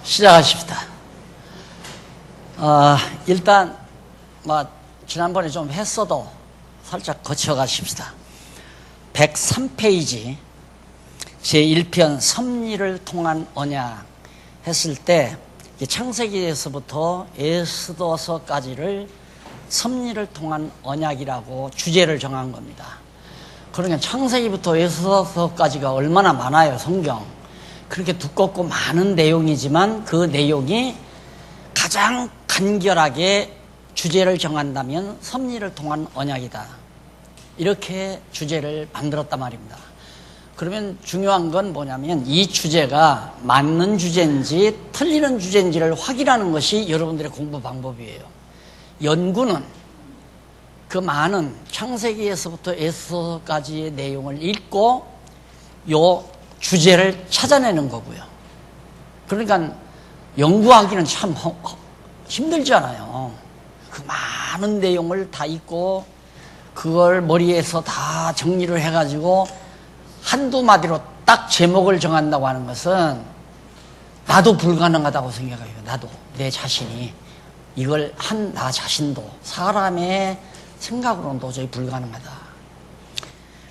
시작하십시다. 일단 지난번에 좀 했어도 살짝 거쳐가십시다. 103페이지 제1편 섭리를 통한 언약 했을 때 창세기에서부터 에스더서까지를 섭리를 통한 언약이라고 주제를 정한 겁니다. 그러니까 창세기부터 에스더서까지가 얼마나 많아요, 성경. 그렇게 두껍고 많은 내용이지만 그 내용이 가장 간결하게 주제를 정한다면 섭리를 통한 언약이다. 이렇게 주제를 만들었단 말입니다. 그러면 중요한 건 뭐냐면 이 주제가 맞는 주제인지 틀리는 주제인지를 확인하는 것이 여러분들의 공부 방법이에요. 연구는 그 많은 창세기에서부터 에스더서까지의 내용을 읽고 요 주제를 찾아내는 거고요. 그러니까 연구하기는 참 힘들잖아요. 그 많은 내용을 다 읽고 그걸 머리에서 다 정리를 해가지고 한두 마디로 딱 제목을 정한다고 하는 것은 나도 불가능하다고 생각해요. 나도 내 자신이 이걸 한 나 자신도 사람의 생각으로는 도저히 불가능하다.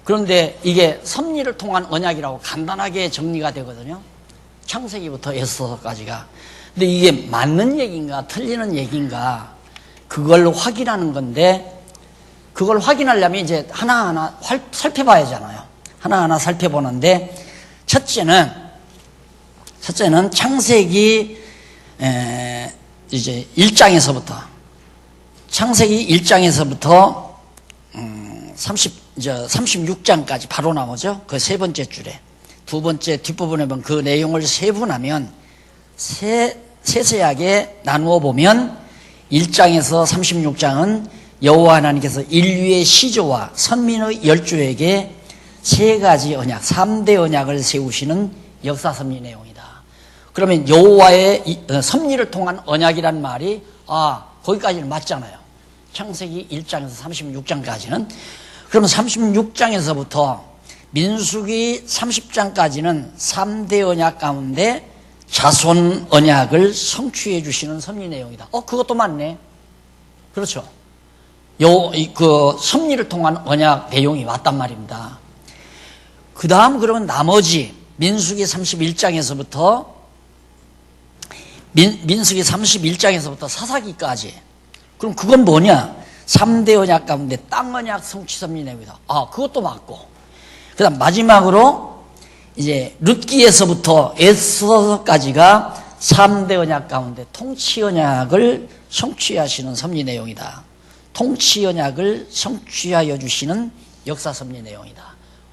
그런데 이게 섭리를 통한 언약이라고 간단하게 정리가 되거든요. 창세기부터 에스더서까지가. 근데 이게 맞는 얘기인가 틀리는 얘기인가 그걸 확인하는 건데, 그걸 확인하려면 이제 하나하나 살펴봐야 하잖아요. 하나하나 살펴보는데, 첫째는 창세기 이제 1장에서부터 창세기 1장에서부터 36장까지 바로 나오죠. 그 세 번째 줄에 두 번째 뒷부분에 보면 그 내용을 세분하면 세세하게 나누어 보면 1장에서 36장은 여호와 하나님께서 인류의 시조와 선민의 열조에게 세 가지 언약, 3대 언약을 세우시는 역사 섭리 내용이다. 그러면 여호와의 섭리를 통한 언약이란 말이 거기까지는 맞잖아요. 창세기 1장에서 36장까지는. 그러면 36장에서부터 민수기 30장까지는 3대 언약 가운데 자손 언약을 성취해 주시는 섭리 내용이다. 그것도 맞네. 그렇죠. 그 섭리를 통한 언약 내용이 맞단 말입니다. 그 다음 그러면 나머지 민수기 31장에서부터 민수기 31장에서부터 사사기까지. 그럼 그건 뭐냐? 3대 언약 가운데 땅 언약 성취 섭리 내용이다. 그것도 맞고. 그 다음 마지막으로 이제 룻기에서부터 에스더서까지가 3대 언약 가운데 통치 언약을 성취하시는 섭리 내용이다. 통치 언약을 성취하여 주시는 역사 섭리 내용이다.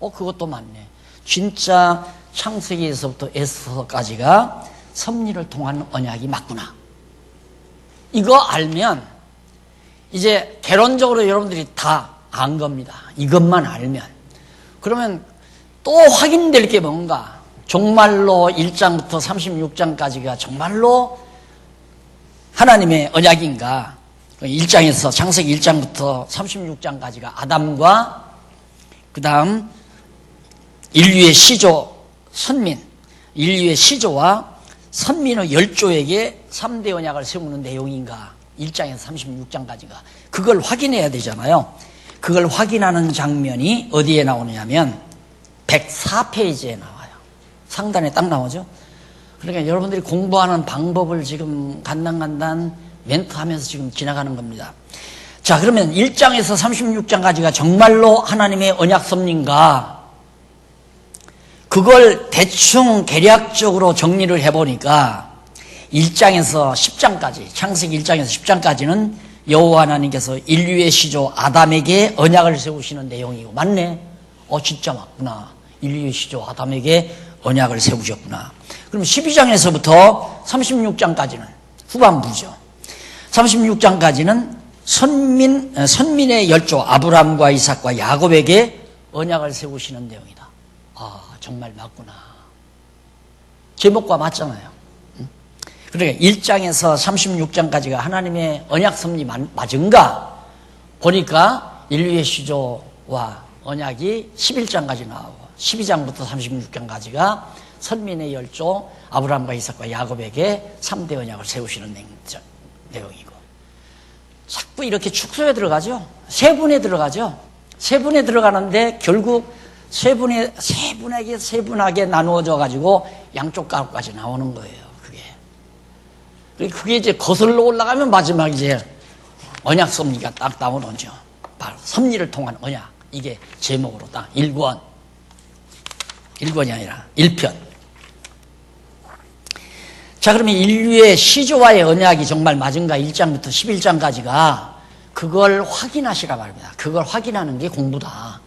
그것도 맞네. 진짜 창세기에서부터 에스더서까지가 섭리를 통한 언약이 맞구나. 이거 알면 이제 개론적으로 여러분들이 다 안 겁니다. 이것만 알면. 그러면 또 확인될 게 뭔가? 정말로 1장부터 36장까지가 정말로 하나님의 언약인가? 1장에서 창세기 1장부터 36장까지가 아담과 그 다음 인류의 시조 선민, 인류의 시조와 선민의 열조에게 3대 언약을 세우는 내용인가? 1장에서 36장까지가. 그걸 확인해야 되잖아요. 그걸 확인하는 장면이 어디에 나오느냐면 104페이지에 나와요. 상단에 딱 나오죠. 그러니까 여러분들이 공부하는 방법을 지금 간단간단 멘트하면서 지금 지나가는 겁니다. 자, 그러면 1장에서 36장까지가 정말로 하나님의 언약 섭리인가? 그걸 대충 개략적으로 정리를 해보니까 1장에서 10장까지, 창세기 1장에서 10장까지는 여호와 하나님께서 인류의 시조 아담에게 언약을 세우시는 내용이고, 맞네? 진짜 맞구나. 인류의 시조 아담에게 언약을 세우셨구나. 그럼 12장에서부터 36장까지는 후반부죠. 36장까지는 선민의 열조 아브라함과 이삭과 야곱에게 언약을 세우시는 내용이다. 정말 맞구나. 제목과 맞잖아요. 그러니까 1장에서 36장까지가 하나님의 언약 섭리 맞은가? 보니까 인류의 시조와 언약이 11장까지 나오고 12장부터 36장까지가 선민의 열조 아브라함과 이삭과 야곱에게 3대 언약을 세우시는 내용이고, 자꾸 이렇게 축소에 들어가죠. 세분에 들어가죠. 세분에 들어가는데 결국 세분하게 나누어져 가지고 양쪽 가구까지 나오는 거예요. 그게 이제 거슬러 올라가면 마지막 이제 언약 섭리가 딱 나오는죠. 바로 섭리를 통한 언약. 이게 제목으로 딱 1권. 1권이 아니라 1편. 자, 그러면 인류의 시조와의 언약이 정말 맞은가? 1장부터 11장까지가 그걸 확인하시라 말입니다. 그걸 확인하는 게 공부다.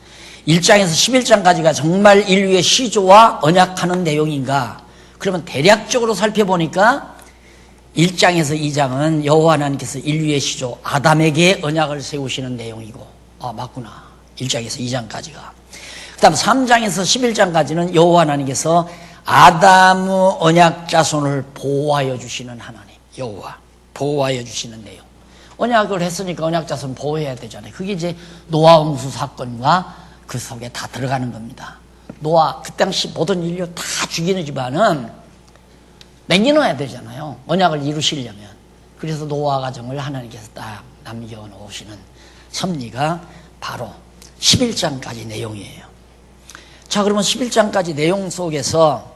1장에서 11장까지가 정말 인류의 시조와 언약하는 내용인가? 그러면 대략적으로 살펴보니까 1장에서 2장은 여호와 하나님께서 인류의 시조 아담에게 언약을 세우시는 내용이고, 맞구나. 1장에서 2장까지가. 그 다음 3장에서 11장까지는 여호와 하나님께서 아담의 언약 자손을 보호하여 주시는 하나님, 여호와 보호하여 주시는 내용. 언약을 했으니까 언약 자손 보호해야 되잖아요. 그게 이제 노아 홍수 사건과 그 속에 다 들어가는 겁니다. 노아 그 당시 모든 인류 다 죽이지만은 남겨놓아야 되잖아요. 언약을 이루시려면. 그래서 노아 가정을 하나님께서 딱 남겨놓으시는 섭리가 바로 11장까지 내용이에요. 자, 그러면 11장까지 내용 속에서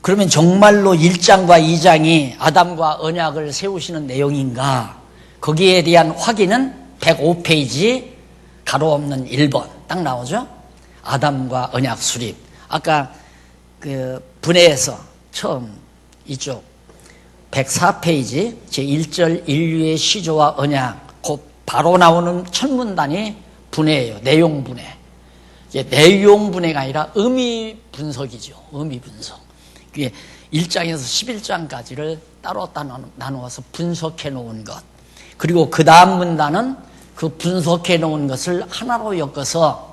그러면 정말로 1장과 2장이 아담과 언약을 세우시는 내용인가? 거기에 대한 확인은 105페이지 가로 없는 1번 딱 나오죠? 아담과 언약 수립. 아까 그 분해에서 처음 이쪽 104페이지 제1절 인류의 시조와 언약, 곧 바로 나오는 첫 문단이 분해예요. 내용 분해. 이게 내용 분해가 아니라 의미 분석이죠. 의미 분석. 그게 1장에서 11장까지를 따로 나누어서 분석해 놓은 것. 그리고 그 다음 문단은 그 분석해 놓은 것을 하나로 엮어서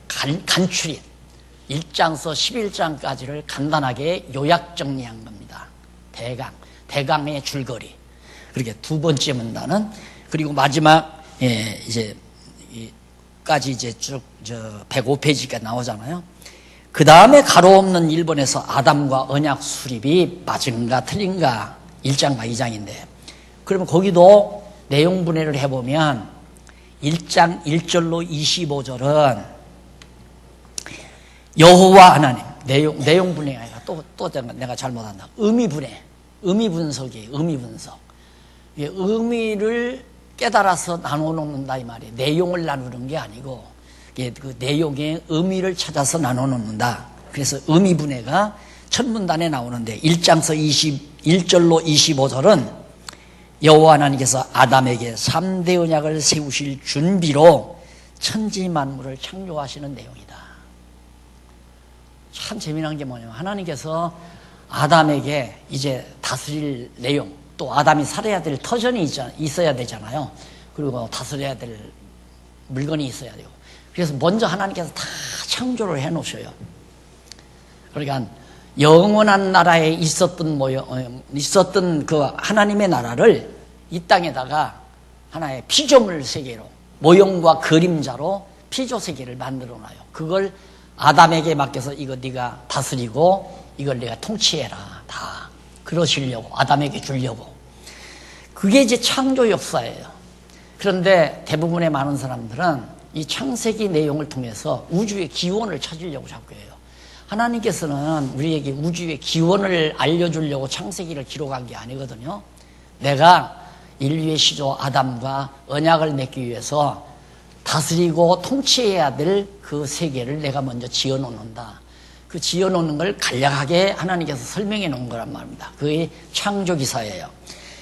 간추린 1장에서 11장까지를 간단하게 요약 정리한 겁니다. 대강의 줄거리. 그렇게 두 번째 문단은, 그리고 마지막, 까지 이제 쭉, 105페이지까지 나오잖아요. 그 다음에 가로 없는 1번에서 아담과 언약 수립이 맞은가 틀린가 1장과 2장인데, 그러면 거기도 내용 분해를 해보면 1장 1절로 25절은 여호와 하나님, 내용 분해가 아니라 또 내가 잘못한다. 의미 분해, 의미 분석이에요. 의미 분석. 의미를 깨달아서 나눠놓는다 이 말이에요. 내용을 나누는 게 아니고 그 내용의 의미를 찾아서 나눠놓는다. 그래서 의미 분해가 첫 문단에 나오는데 1장서 21절로 25절은 여호와 하나님께서 아담에게 3대 언약을 세우실 준비로 천지 만물을 창조하시는 내용이다. 참 재미난 게 뭐냐면 하나님께서 아담에게 이제 다스릴 내용, 또 아담이 살아야 될 터전이 있어야 되잖아요. 그리고 다스려야 될 물건이 있어야 되고. 그래서 먼저 하나님께서 다 창조를 해 놓으셔요. 그러니까 영원한 나라에 있었던 그 하나님의 나라를 이 땅에다가 하나의 피조물 세계로, 모형과 그림자로 피조 세계를 만들어 놔요. 그걸 아담에게 맡겨서 이거 네가 다스리고 이걸 내가 통치해라. 다 그러시려고, 아담에게 주려고. 그게 이제 창조 역사예요. 그런데 대부분의 많은 사람들은 이 창세기 내용을 통해서 우주의 기원을 찾으려고 자꾸 해요. 하나님께서는 우리에게 우주의 기원을 알려주려고 창세기를 기록한 게 아니거든요. 내가 인류의 시조 아담과 언약을 맺기 위해서 다스리고 통치해야 될 그 세계를 내가 먼저 지어놓는다. 그 지어놓는 걸 간략하게 하나님께서 설명해 놓은 거란 말입니다. 그게 창조기사예요.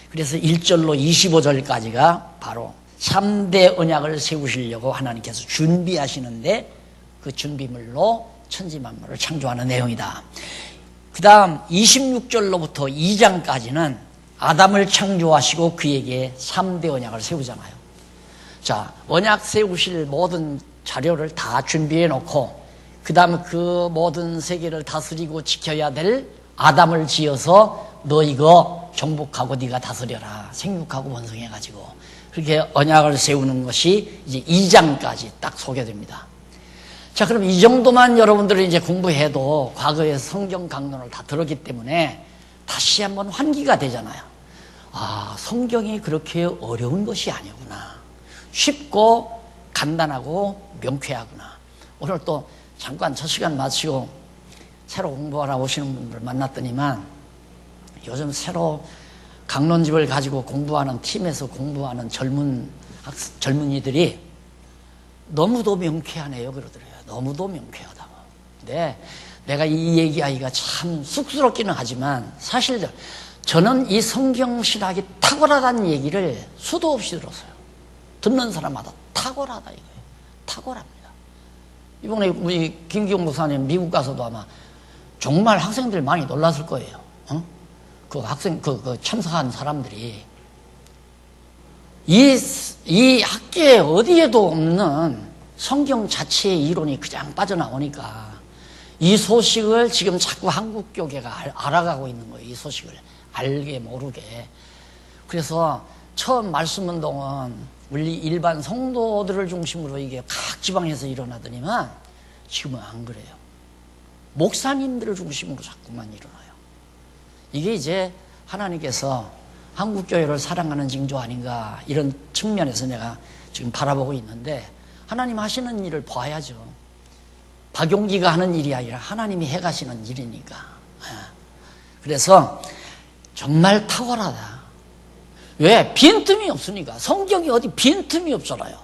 그래서 1절로 25절까지가 바로 3대 언약을 세우시려고 하나님께서 준비하시는데 그 준비물로 천지만물을 창조하는 내용이다. 그 다음 26절로부터 2장까지는 아담을 창조하시고 그에게 3대 언약을 세우잖아요. 자, 언약 세우실 모든 자료를 다 준비해 놓고 그 다음에 그 모든 세계를 다스리고 지켜야 될 아담을 지어서 너 이거 정복하고 네가 다스려라. 생육하고 번성해가지고 그렇게 언약을 세우는 것이 이제 2장까지 딱 소개됩니다. 자, 그럼 이 정도만 여러분들이 이제 공부해도 과거에 성경 강론을 다 들었기 때문에 다시 한번 환기가 되잖아요. 아, 성경이 그렇게 어려운 것이 아니구나. 쉽고 간단하고 명쾌하구나. 오늘 또 잠깐 첫 시간 마치고 새로 공부하러 오시는 분들 만났더니만 요즘 새로 강론집을 가지고 공부하는 팀에서 공부하는 젊은이들이 너무도 명쾌하네요 그러더래요. 너무도 명쾌하다고. 근데 내가 이 얘기하기가 참 쑥스럽기는 하지만 사실 저는 이 성경 신학이 탁월하다는 얘기를 수도 없이 들었어요. 듣는 사람마다 탁월하다 이거예요. 탁월합니다. 이번에 우리 김기용 목사님 미국 가서도 아마 정말 학생들 많이 놀랐을 거예요. 그 학생, 그 참석한 사람들이 이 학계에 어디에도 없는 성경 자체의 이론이 그냥 빠져나오니까 이 소식을 지금 자꾸 한국 교계가 알아가고 있는 거예요. 이 소식을 알게 모르게. 그래서 처음 말씀운동은 우리 일반 성도들을 중심으로 이게 각 지방에서 일어나더니만 지금은 안 그래요. 목사님들을 중심으로 자꾸만 일어나요. 이게 이제 하나님께서 한국교회를 사랑하는 징조 아닌가 이런 측면에서 내가 지금 바라보고 있는데 하나님 하시는 일을 봐야죠. 박용기가 하는 일이 아니라 하나님이 해가시는 일이니까. 그래서 정말 탁월하다. 왜? 빈틈이 없으니까. 성경이 어디 빈틈이 없잖아요.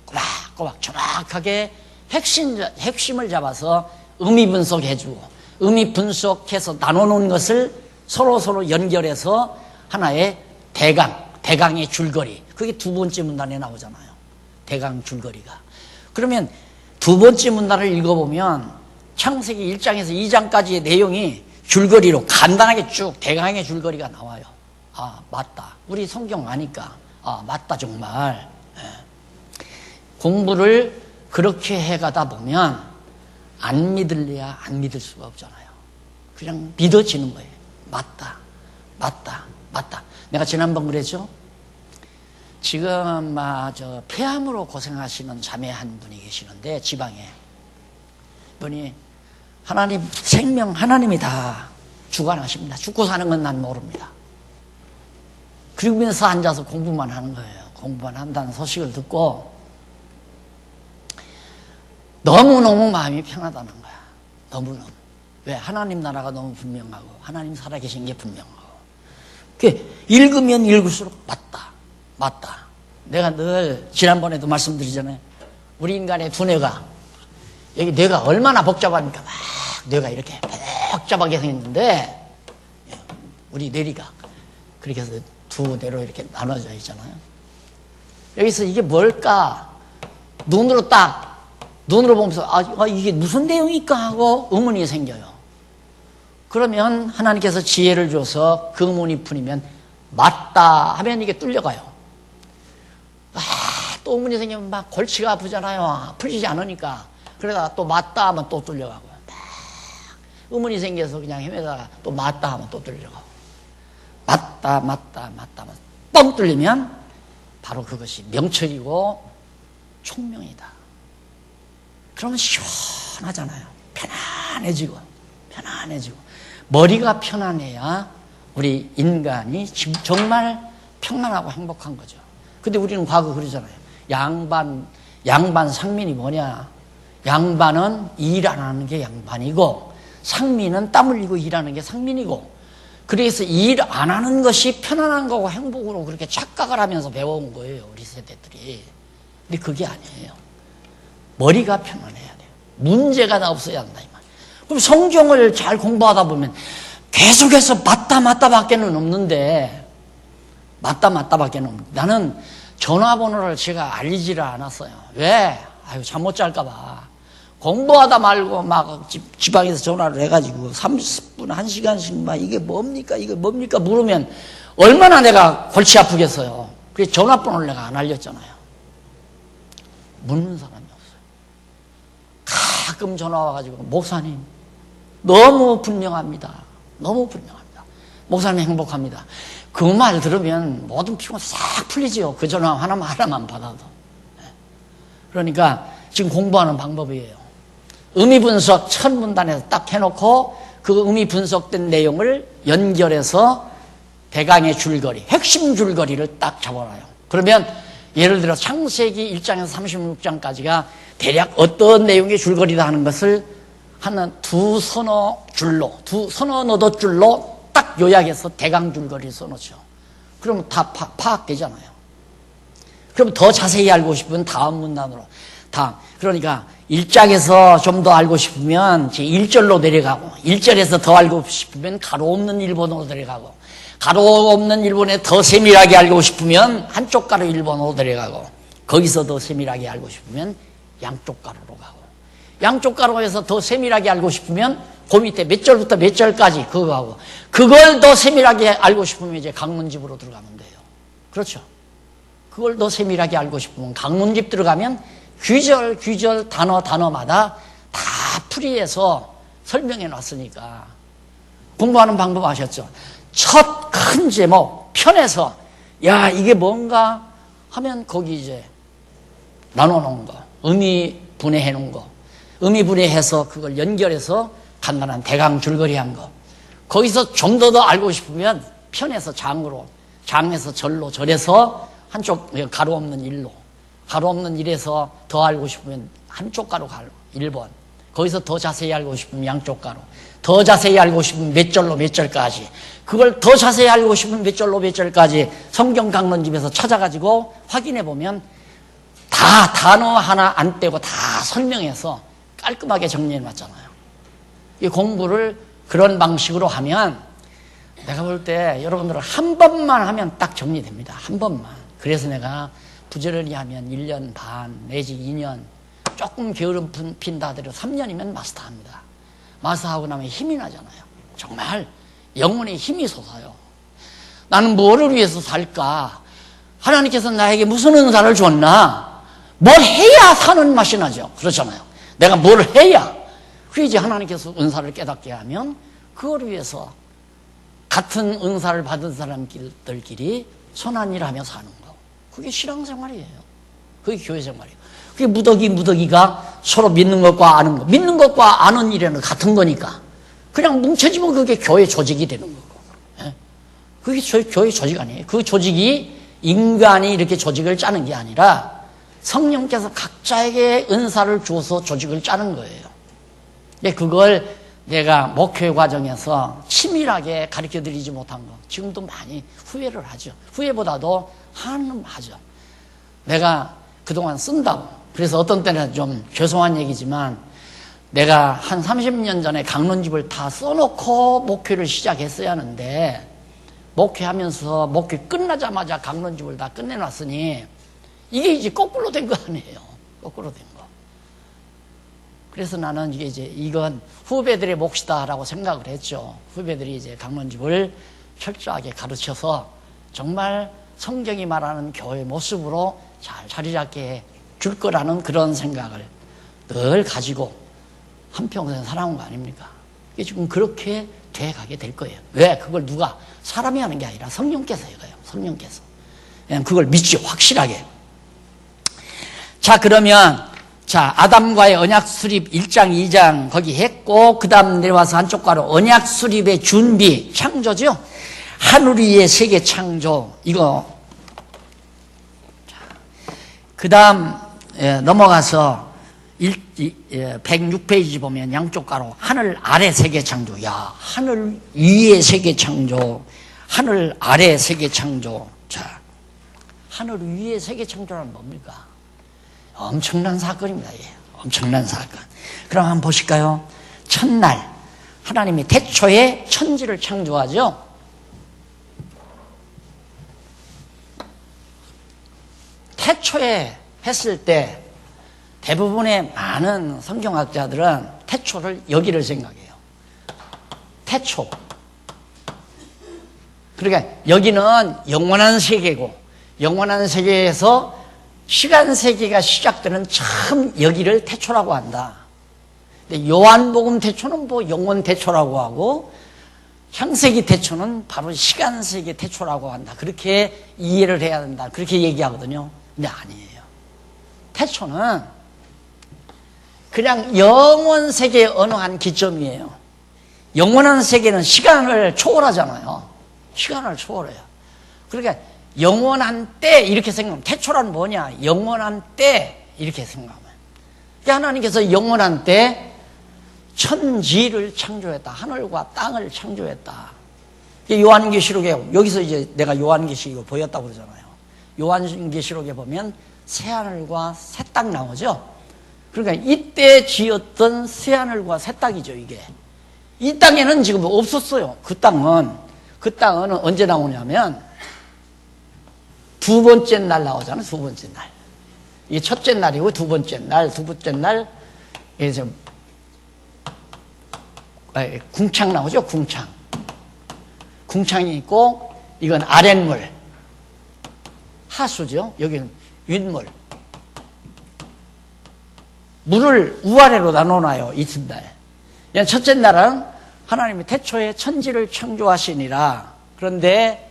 꼬박꼬박 정확하게 핵심을 잡아서 의미 분석해주고 의미 분석해서 나눠놓은 것을 서로 연결해서 하나의 대강의 줄거리. 그게 두 번째 문단에 나오잖아요. 대강 줄거리가. 그러면 두 번째 문단을 읽어보면 창세기 1장에서 2장까지의 내용이 줄거리로 간단하게 쭉 대강의 줄거리가 나와요. 아, 맞다. 우리 성경 아니까. 아, 맞다, 정말. 공부를 그렇게 해가다 보면 안 믿을래야 안 믿을 수가 없잖아요. 그냥 믿어지는 거예요. 맞다. 내가 지난번 그랬죠? 지금 폐암으로 고생하시는 자매 한 분이 계시는데 지방에 분이 하나님 생명 하나님이 다 주관하십니다. 죽고 사는 건 난 모릅니다. 그러면서 앉아서 공부만 하는 거예요. 공부만 한다는 소식을 듣고 너무너무 마음이 편하다는 거야. 너무너무. 왜? 하나님 나라가 너무 분명하고 하나님 살아계신 게 분명하고 읽으면 읽을수록 맞다. 내가 늘 지난번에도 말씀드리잖아요. 우리 인간의 두뇌가 여기 뇌가 얼마나 복잡합니까? 막 뇌가 이렇게 복잡하게 생겼는데 우리 뇌리가 그렇게 해서 두 뇌로 이렇게 나눠져 있잖아요. 여기서 이게 뭘까? 눈으로 보면서 이게 무슨 내용일까 하고 의문이 생겨요. 그러면 하나님께서 지혜를 줘서 그 의문이 풀리면 맞다 하면 이게 뚫려가요. 또 의문이 생기면 막 골치가 아프잖아요. 풀리지 않으니까. 그러다가 또 맞다 하면 또 뚫려가고 막 의문이 생겨서 그냥 헤매다가 또 맞다 하면 또 뚫려가고 맞다 하면 뻥 뚫리면 바로 그것이 명철이고 총명이다. 그러면 시원하잖아요. 편안해지고 머리가 편안해야 우리 인간이 정말 평안하고 행복한 거죠. 근데 우리는 과거 그러잖아요. 양반 상민이 뭐냐? 양반은 일 안 하는 게 양반이고 상민은 땀 흘리고 일하는 게 상민이고 그래서 일 안 하는 것이 편안한 거고 행복으로 그렇게 착각을 하면서 배워온 거예요. 우리 세대들이. 근데 그게 아니에요. 머리가 편안해야 돼요. 문제가 다 없어야 한다. 그럼 성경을 잘 공부하다 보면 계속해서 맞다밖에는 없는데 나는 전화번호를 제가 알리지를 않았어요. 왜? 잠 못 잘까봐. 공부하다 말고 막 지방에서 전화를 해가지고 30분, 1시간씩 막 이게 뭡니까 물으면 얼마나 내가 골치 아프겠어요. 그래서 전화번호를 내가 안 알렸잖아요. 묻는 사람이 없어요. 가끔 전화 와가지고 목사님 너무 분명합니다. 목사님 행복합니다. 그 말 들으면 모든 피곤 싹 풀리지요. 그 전화 하나만 받아도. 그러니까 지금 공부하는 방법이에요. 의미 분석 첫 문단에서 딱 해놓고 그 의미 분석된 내용을 연결해서 대강의 줄거리, 핵심 줄거리를 딱 잡아놔요. 그러면 예를 들어 창세기 1장에서 36장까지가 대략 어떤 내용의 줄거리다 하는 것을 한 두 서너 너도 줄로 딱 요약해서 대강 줄거리를 써놓죠. 그러면 다 파악되잖아요. 그럼 더 자세히 알고 싶으면 다음 문단으로. 그러니까 1장에서 좀 더 알고 싶으면 1절로 내려가고, 1절에서 더 알고 싶으면 가로 없는 일본어로 내려가고, 가로 없는 일본에 더 세밀하게 알고 싶으면 한쪽 가로 일본어로 내려가고, 거기서 더 세밀하게 알고 싶으면 양쪽 가로로 가고, 양쪽 가로에서 더 세밀하게 알고 싶으면 그 밑에 몇 절부터 몇 절까지 그거 하고, 그걸 더 세밀하게 알고 싶으면 이제 강문집으로 들어가면 돼요. 그렇죠? 그걸 더 세밀하게 알고 싶으면 강문집 들어가면 규절 단어마다 다 풀이해서 설명해 놨으니까 공부하는 방법 아셨죠? 첫 큰 제목 편에서 야 이게 뭔가 하면 거기 이제 나눠놓은 거, 의미 분해해 놓은 거, 의미 분해해서 그걸 연결해서 간단한 대강 줄거리한 거, 거기서 좀 더 알고 싶으면 편에서 장에서 절로, 절에서 한쪽 가로 없는 일로, 가로 없는 일에서 더 알고 싶으면 한쪽 가로 1번, 거기서 더 자세히 알고 싶으면 양쪽 가로, 더 자세히 알고 싶으면 몇 절로 몇 절까지, 그걸 더 자세히 알고 싶으면 몇 절로 몇 절까지 성경 강론집에서 찾아가지고 확인해 보면 다 단어 하나 안 떼고 다 설명해서 깔끔하게 정리해 놨잖아요. 이 공부를 그런 방식으로 하면 내가 볼 때 여러분들은 한 번만 하면 딱 정리됩니다. 한 번만. 그래서 내가 부지런히 하면 1년 반 내지 2년, 조금 게으름 핀다 하더라도 3년이면 마스터합니다. 마스터하고 나면 힘이 나잖아요. 정말 영혼에 힘이 솟아요. 나는 뭐를 위해서 살까? 하나님께서 나에게 무슨 은사를 줬나? 뭘 해야 사는 맛이 나죠. 그렇잖아요. 내가 뭘 해야. 그게 이제 하나님께서 은사를 깨닫게 하면 그걸 위해서 같은 은사를 받은 사람들끼리 선한 일 하며 사는 거. 그게 신앙생활이에요. 그게 교회생활이에요. 그게 무더기가 서로 믿는 것과 아는 거. 믿는 것과 아는 일에는 같은 거니까. 그냥 뭉쳐지면 그게 교회 조직이 되는 거고. 예? 그게 교회 조직 아니에요. 그 조직이 인간이 이렇게 조직을 짜는 게 아니라 성령께서 각자에게 은사를 주어서 조직을 짜는 거예요. 근데 그걸 내가 목회 과정에서 치밀하게 가르쳐 드리지 못한 거 지금도 많이 후회를 하죠. 후회보다도 하죠. 내가 그동안 쓴다고. 그래서 어떤 때는 좀 죄송한 얘기지만 내가 한 30년 전에 강론집을 다 써놓고 목회를 시작했어야 하는데 목회하면서 목회 끝나자마자 강론집을 다 끝내놨으니 이게 이제 거꾸로 된 거 아니에요. 거꾸로 된 거. 그래서 나는 이건 후배들의 몫이다라고 생각을 했죠. 후배들이 이제 강론집을 철저하게 가르쳐서 정말 성경이 말하는 교회 모습으로 잘 자리 잡게 줄 거라는 그런 생각을 늘 가지고 한평생 살아온 거 아닙니까? 이게 지금 그렇게 돼가게 될 거예요. 왜? 그걸 누가 사람이 하는 게 아니라 성령께서 해요. 성령께서. 그냥 그걸 믿죠. 확실하게. 자, 그러면 아담과의 언약 수립 1장, 2장 거기 했고, 그 다음 내려와서 한쪽 가로 언약 수립의 준비, 창조죠? 하늘 위의 세계 창조, 이거. 그 다음 넘어가서 106페이지 보면 양쪽 가로 하늘 아래 세계 창조. 야, 하늘 위의 세계 창조, 하늘 아래 세계 창조. 자, 하늘 위의 세계 창조는 뭡니까? 엄청난 사건입니다. 예. 엄청난 사건. 그럼 한번 보실까요? 첫날 하나님이 태초에 천지를 창조하죠. 태초에 했을 때 대부분의 많은 성경학자들은 태초를 여기를 생각해요. 태초. 그러니까 여기는 영원한 세계고, 영원한 세계에서 시간 세계가 시작되는 처음 여기를 태초라고 한다. 근데 요한복음 태초는 뭐 영원 태초라고 하고, 창세기 태초는 바로 시간 세계 태초라고 한다. 그렇게 이해를 해야 된다. 그렇게 얘기하거든요. 근데 아니에요. 태초는 그냥 영원 세계의 어느 한 기점이에요. 영원한 세계는 시간을 초월하잖아요. 시간을 초월해요. 그러니까 영원한 때 이렇게 생각하면, 태초란 뭐냐? 영원한 때 이렇게 생각하면, 그러니까 하나님께서 영원한 때 천지를 창조했다. 하늘과 땅을 창조했다. 요한계시록에, 여기서 이제 내가 요한계시록을 보였다고 그러잖아요. 요한계시록에 보면 새하늘과 새 땅 나오죠. 그러니까 이때 지었던 새하늘과 새 땅이죠, 이게. 이 땅에는 지금 없었어요. 그 땅은 언제 나오냐면 두 번째 날 나오잖아요. 두 번째 날. 이게 첫째 날이고 두 번째 날 이제 궁창 나오죠. 궁창이 있고, 이건 아랫물, 하수죠. 여기는 윗물. 물을 우아래로 나눠놔요, 이튿날. 첫째 날은 하나님이 태초에 천지를 창조하시니라. 그런데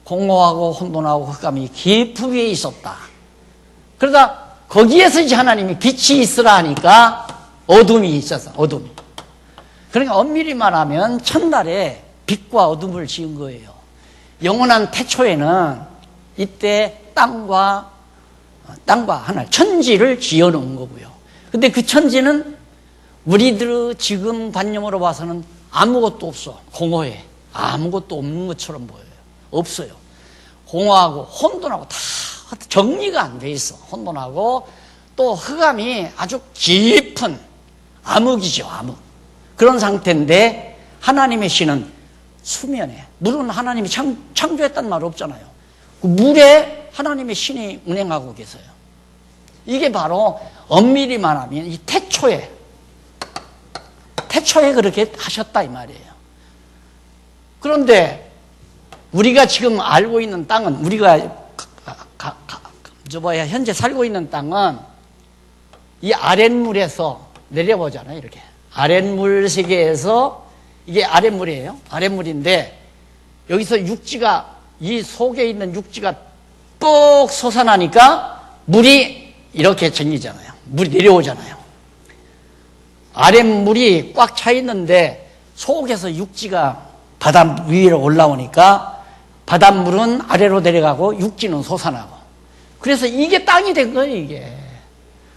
공허하고 혼돈하고 흑암이 깊은 위에 있었다. 그러다 거기에서 이제 하나님이 빛이 있으라 하니까 어둠이 있었어, 어둠이. 그러니까 엄밀히 말하면 첫날에 빛과 어둠을 지은 거예요. 영원한 태초에는 이때 땅과 하늘, 천지를 지어놓은 거고요. 근데 그 천지는 우리들 지금 관념으로 봐서는 아무것도 없어. 공허해. 아무것도 없는 것처럼 보여요. 없어요. 공허하고 혼돈하고 다 정리가 안 돼 있어. 혼돈하고 또 흑암이 아주 깊은 암흑이죠. 암흑. 그런 상태인데 하나님의 신은 수면에, 물은 하나님이 창조했단 말 없잖아요. 그 물에 하나님의 신이 운행하고 계세요. 이게 바로 엄밀히 말하면 이 태초에 그렇게 하셨다 이 말이에요. 그런데 우리가 지금 알고 있는 땅은, 우리가 현재 살고 있는 땅은 이 아랫물에서 내려보잖아요. 이렇게 아랫물 세계에서, 이게 아랫물이에요. 아랫물인데 여기서 육지가, 이 속에 있는 육지가 뻑 솟아나니까 물이 이렇게 생기잖아요. 물이 내려오잖아요. 아랫물이 꽉 차 있는데 속에서 육지가 바다 위로 올라오니까 바닷물은 아래로 내려가고 육지는 솟아나고, 그래서 이게 땅이 된 거예요, 이게.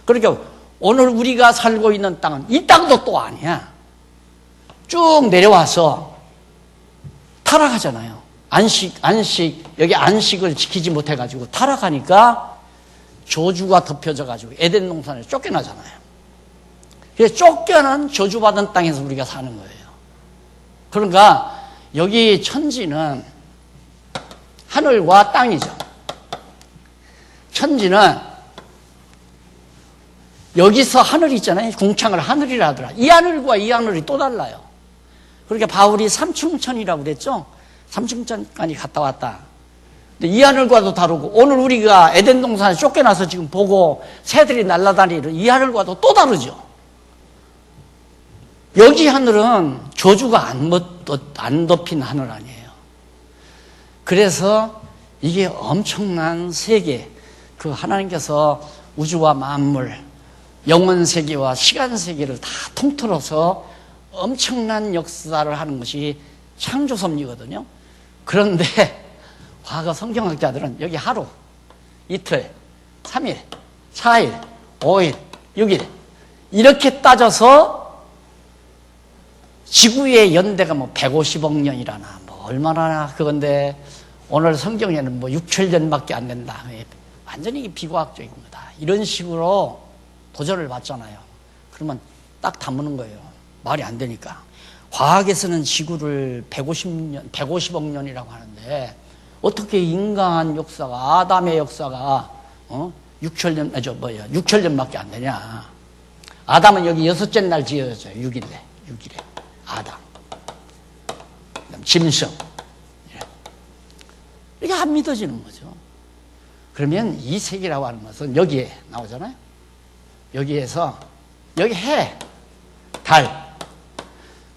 그러니까 오늘 우리가 살고 있는 땅은 이 땅도 또 아니야. 쭉 내려와서 타락하잖아요. 여기 안식을 지키지 못해가지고 타락하니까 저주가 덮여져가지고 에덴 동산에 쫓겨나잖아요. 그래서 쫓겨난 저주받은 땅에서 우리가 사는 거예요. 그러니까 여기 천지는 하늘과 땅이죠. 천지는 여기서 하늘이 있잖아요. 궁창을 하늘이라 하더라. 이 하늘과 이 하늘이 또 달라요. 그러니까 바울이 삼층천이라고 그랬죠. 삼층천까지 갔다 왔다. 근데 이 하늘과도 다르고, 오늘 우리가 에덴 동산에 쫓겨나서 지금 보고 새들이 날아다니는 이 하늘과도 또 다르죠. 여기 하늘은 저주가 안 덮인 하늘 아니에요. 그래서 이게 엄청난 세계, 그 하나님께서 우주와 만물, 영원 세계와 시간 세계를 다 통틀어서 엄청난 역사를 하는 것이 창조섭리거든요. 그런데 과거 성경학자들은 여기 하루, 이틀, 3일, 4일, 5일, 6일 이렇게 따져서 지구의 연대가 뭐 150억 년이라나 뭐 얼마나 그건데, 오늘 성경에는 뭐 6천 년밖에 안 된다. 완전히 비과학적인 겁니다. 이런 식으로 도전을 받잖아요. 그러면 딱 다무는 거예요. 말이 안 되니까. 과학에서는 지구를 150억 년이라고 하는데 어떻게 인간 역사가, 아담의 역사가 6천 년밖에 안 되냐. 아담은 여기 6째 날 지어졌어요. 6일에 아담, 짐승. 이게 안 믿어지는 거죠. 그러면 이 세계라고 하는 것은 여기에 나오잖아요. 여기에서 여기 해, 달.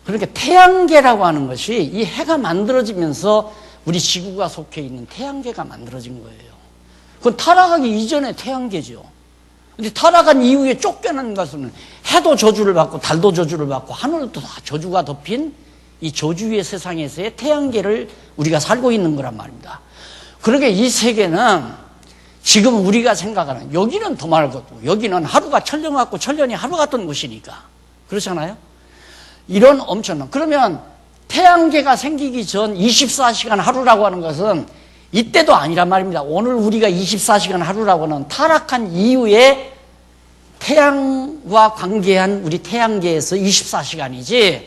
그러니까 태양계라고 하는 것이 이 해가 만들어지면서 우리 지구가 속해 있는 태양계가 만들어진 거예요. 그건 타락하기 이전에 태양계죠. 근데 타락한 이후에 쫓겨난 것은 해도 저주를 받고 달도 저주를 받고 하늘도 다 저주가 덮인 이 저주의 세상에서의 태양계를 우리가 살고 있는 거란 말입니다. 그러게 이 세계는 지금 우리가 생각하는, 여기는 더 말고 여기는 하루가 천년 같고 천년이 하루 같은 곳이니까 그렇잖아요. 이런 엄청난, 그러면 태양계가 생기기 전 24시간 하루라고 하는 것은 이때도 아니란 말입니다. 오늘 우리가 24시간 하루라고 하는 타락한 이후에 태양과 관계한 우리 태양계에서 24시간이지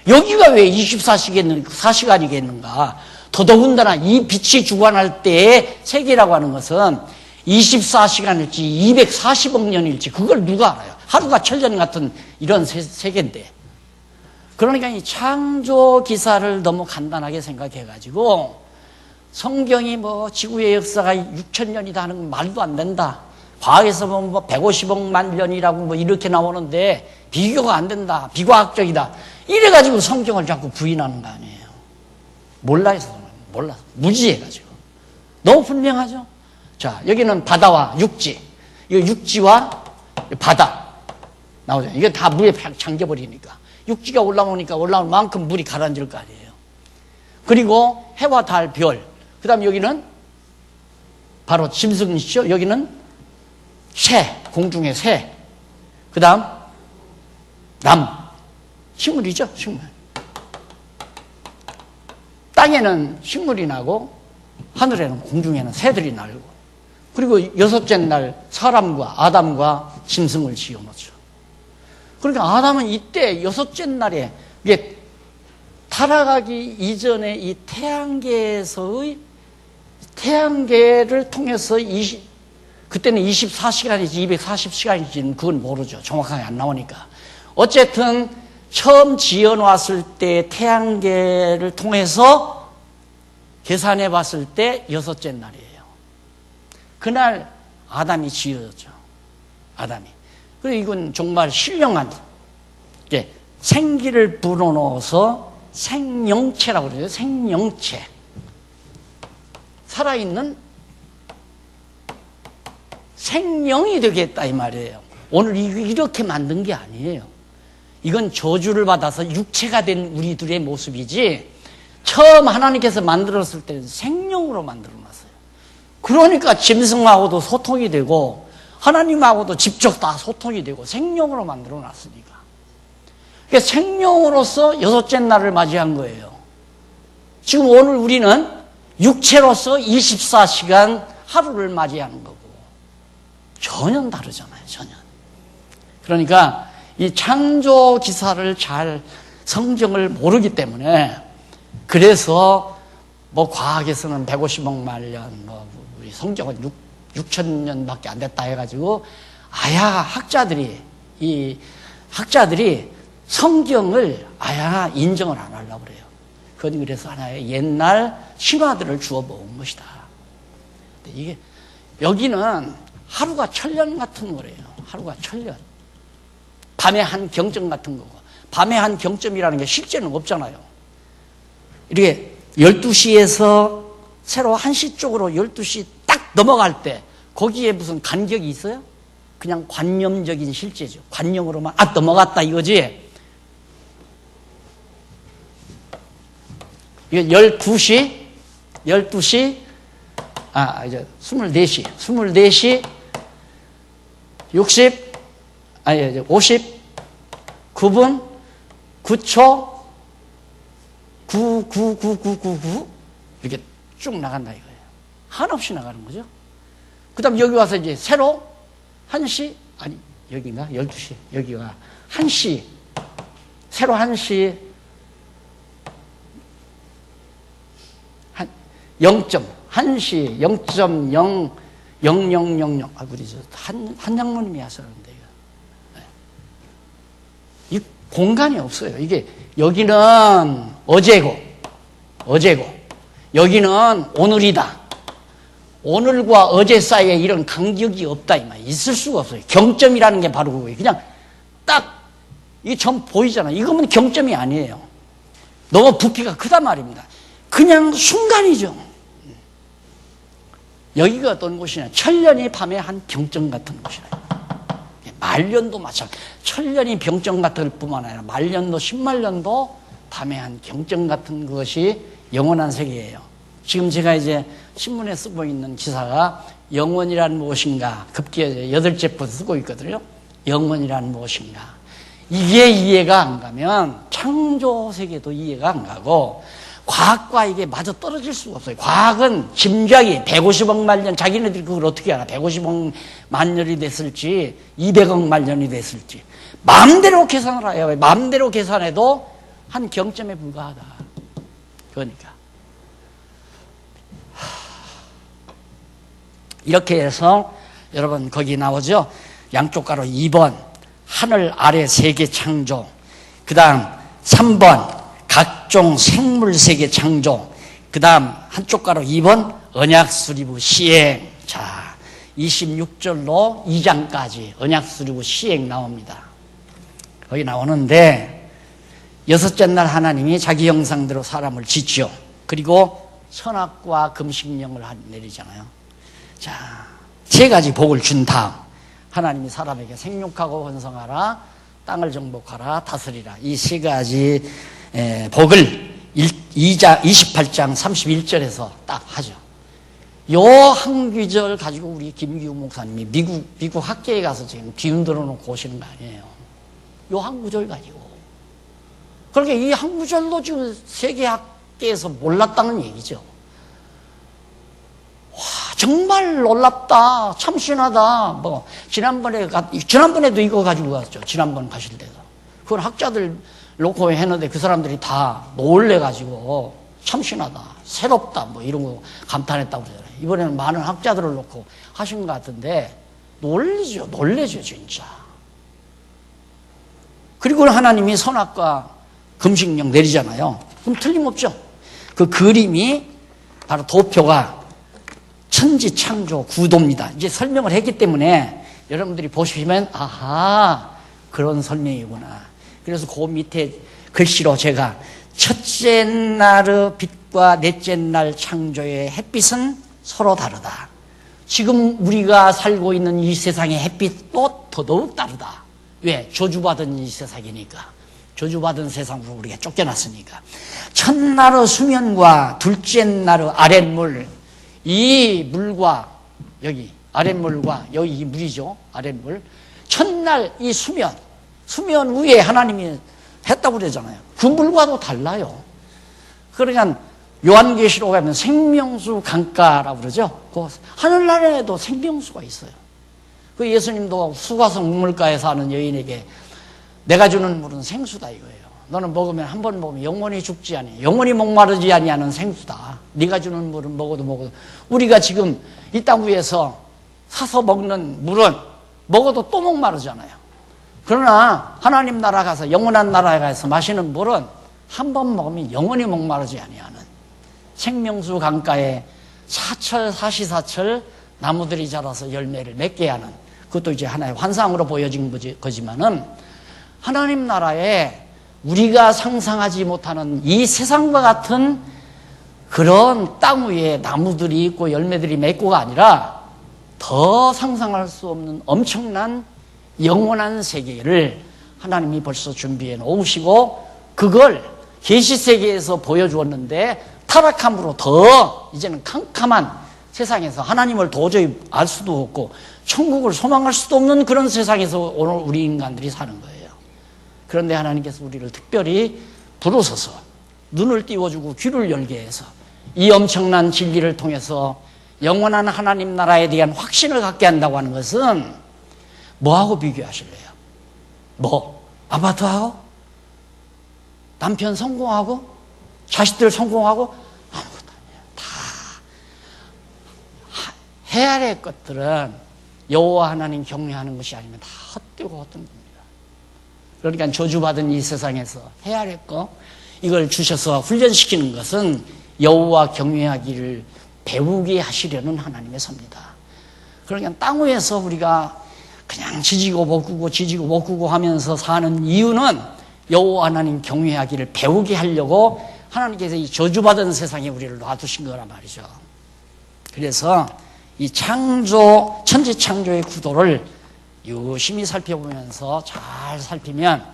여기가 왜 24시간이겠는가. 더더군다나 이 빛이 주관할 때의 세계라고 하는 것은 24시간일지 240억 년일지 그걸 누가 알아요. 하루가 천년 같은 이런 세계인데. 그러니까 이 창조 기사를 너무 간단하게 생각해가지고 성경이 뭐 지구의 역사가 6천년이다 하는 건 말도 안 된다. 과학에서 보면 뭐 150억만 년이라고 뭐 이렇게 나오는데 비교가 안 된다. 비과학적이다. 이래가지고 성경을 자꾸 부인하는 거 아니에요. 몰라 해서 몰라. 무지해가지고. 너무 분명하죠? 자, 여기는 바다와 육지. 이거 육지와 바다. 나오죠. 이게 다 물에 잠겨버리니까. 육지가 올라오니까 올라올 만큼 물이 가라앉을 거 아니에요. 그리고 해와 달, 별. 그 다음 여기는 바로 짐승이죠. 여기는 새, 공중의 새. 그 다음 남, 식물이죠. 식물. 땅에는 식물이 나고 하늘에는 공중에는 새들이 날고, 그리고 여섯째 날 사람과 아담과 짐승을 지어놓죠. 그러니까 아담은 이때 여섯째 날에 이게 타락하기 이전에 이 태양계를 통해서 그때는 24시간인지 240시간인지는 그건 모르죠. 정확하게 안 나오니까. 어쨌든 처음 지어놨을 때 태양계를 통해서 계산해 봤을 때 여섯째 날이에요. 그날 아담이 지어졌죠. 아담이. 그리고 이건 정말 신령한, 생기를 불어넣어서 생명체라고 그러죠. 생명체. 살아있는 생명이 되겠다 이 말이에요. 오늘 이렇게 만든 게 아니에요. 이건 저주를 받아서 육체가 된 우리들의 모습이지 처음 하나님께서 만들었을 때는 생명으로 만들어놨어요. 그러니까 짐승하고도 소통이 되고 하나님하고도 직접 다 소통이 되고 생명으로 만들어놨으니까. 그러니까 생명으로서 여섯째 날을 맞이한 거예요. 지금 오늘 우리는 육체로서 24시간 하루를 맞이하는 거고 전혀 다르잖아요. 전혀. 그러니까 이 창조 기사를 잘 성경을 모르기 때문에 그래서 뭐 과학에서는 150억만 년, 뭐 우리 성경은 6천년밖에 안 됐다 해가지고 아야 이 학자들이 성경을 아야 인정을 안 하려고 그래요. 그건 그래서 하나의 옛날 신화들을 주워 모은 것이다. 근데 이게 여기는 하루가 천년 같은 거래요. 하루가 천년. 밤의 한 경점 같은 거고. 밤의 한 경점이라는 게 실제는 없잖아요. 이렇게 12시에서 새로 1시 쪽으로 12시 딱 넘어갈 때 거기에 무슨 간격이 있어요? 그냥 관념적인 실제죠. 관념으로만 넘어갔다 이거지. 이게 12시 이제 24시 59분 9초 9 이렇게 쭉 나간다 이거예요. 한없이 나가는 거죠. 그 다음 여기 와서 이제 새로 1시, 여기인가? 12시. 여기가 1시. 새로 1시. 1시 0.0000. 우리 한 장로님이 하셨는데, 이 공간이 없어요. 이게, 여기는 어제고, 여기는 오늘이다. 오늘과 어제 사이에 이런 간격이 없다 이 말. 있을 수가 없어요. 경점이라는 게 바로 그거예요. 그냥 딱 이 점 보이잖아. 이거는 경점이 아니에요. 너무 부피가 크단 말입니다. 그냥 순간이죠. 여기가 어떤 곳이냐? 천년이 밤의 한 경점 같은 곳이라. 말년도 마찬가지. 천년이 병정 같을 뿐만 아니라 말년도 10만년도 담해한 경정 같은 것이 영원한 세계예요. 지금 제가 이제 신문에 쓰고 있는 기사가 영원이란 무엇인가 급기야 8제부터 쓰고 있거든요. 영원이란 무엇인가. 이게 이해가 안 가면 창조 세계도 이해가 안 가고 과학과 이게 마저 떨어질 수가 없어요. 과학은 짐작이 150억 만년, 자기네들이 그걸 어떻게 알아? 150억 만년이 됐을지 200억 만년이 됐을지 마음대로 계산을 해요. 마음대로 계산해도 한 경점에 불과하다. 그러니까 이렇게 해서 여러분 거기 나오죠. 양쪽 가로 2번 하늘 아래 세계 창조, 그 다음 3번 각종 생물 세계 창조, 그 다음 한쪽 가로 2번 언약수리부 시행. 자, 26절로 2장까지 언약수리부 시행 나옵니다. 거기 나오는데 여섯째 날 하나님이 자기 형상대로 사람을 짓죠. 그리고 선악과 금식령을 내리잖아요. 자, 3가지 복을 준 다음 하나님이 사람에게 생육하고 번성하라, 땅을 정복하라, 다스리라, 이 3가지 복을 28장 31절에서 딱 하죠. 요 한 구절 가지고 우리 김기우 목사님이 미국 학계에 가서 지금 기운 들어놓고 오시는 거 아니에요. 요 한 구절 가지고. 그러니까 이 한 구절도 지금 세계 학계에서 몰랐다는 얘기죠. 와, 정말 놀랍다, 참신하다. 뭐 지난번에도 이거 가지고 갔죠. 지난번 가실 때도 그건 학자들 놓고 했는데 그 사람들이 다 놀래가지고 참신하다, 새롭다, 뭐 이런 거 감탄했다고 그러잖아요. 이번에는 많은 학자들을 놓고 하신 것 같은데 놀래죠 진짜. 그리고 하나님이 선악과 금식령 내리잖아요. 그럼 틀림없죠. 그 그림이 바로 도표가 천지창조 구도입니다. 이제 설명을 했기 때문에 여러분들이 보시면 아하, 그런 설명이구나. 그래서 그 밑에 글씨로 제가 첫째 날의 빛과 넷째 날 창조의 햇빛은 서로 다르다. 지금 우리가 살고 있는 이 세상의 햇빛도 더더욱 다르다. 왜? 저주받은 이 세상이니까. 저주받은 세상으로 우리가 쫓겨났으니까. 첫날의 수면과 둘째 날의 아랫물, 이 물과 여기 아랫물과 여기 이 물이죠. 아랫물. 첫날 이 수면 위에 하나님이 했다고 그러잖아요. 그 물과도 달라요. 그러니까 요한계시록 가면 생명수 강가라고 그러죠. 그 하늘나라에도 생명수가 있어요. 그 예수님도 수가성 우물가에 사는 여인에게 내가 주는 물은 생수다 이거예요. 너는 먹으면 한 번 먹으면 영원히 죽지 아니, 영원히 목마르지 아니하는 생수다. 네가 주는 물은 먹어도 우리가 지금 이 땅 위에서 사서 먹는 물은 먹어도 또 목마르잖아요. 그러나 하나님 나라 가서 영원한 나라에 가서 마시는 물은 한 번 먹으면 영원히 목마르지 아니하는 생명수 강가에 사시사철 나무들이 자라서 열매를 맺게 하는, 그것도 이제 하나의 환상으로 보여진 거지만은 하나님 나라에 우리가 상상하지 못하는 이 세상과 같은 그런 땅 위에 나무들이 있고 열매들이 맺고가 아니라 더 상상할 수 없는 엄청난 영원한 세계를 하나님이 벌써 준비해 놓으시고 그걸 계시세계에서 보여주었는데 타락함으로 더 이제는 캄캄한 세상에서 하나님을 도저히 알 수도 없고 천국을 소망할 수도 없는 그런 세상에서 오늘 우리 인간들이 사는 거예요. 그런데 하나님께서 우리를 특별히 부르셔서 눈을 띄워주고 귀를 열게 해서 이 엄청난 진리를 통해서 영원한 하나님 나라에 대한 확신을 갖게 한다고 하는 것은 뭐하고 비교하실래요? 뭐? 아파트하고? 남편 성공하고? 자식들 성공하고? 아무것도 아니에요. 다 해야 할 것들은 여호와 하나님 경외하는 것이 아니면 다 헛되고 헛된 겁니다. 그러니까 저주받은 이 세상에서 해야 할 거, 이걸 주셔서 훈련시키는 것은 여호와 경외하기를 배우게 하시려는 하나님의 섭니다. 그러니까 땅 위에서 우리가 그냥 지지고 볶고 하면서 사는 이유는 여호와 하나님 경외하기를 배우게 하려고 하나님께서 이 저주받은 세상에 우리를 놔두신 거란 말이죠. 그래서 이 천지 창조의 구도를 유심히 살펴보면서 잘 살피면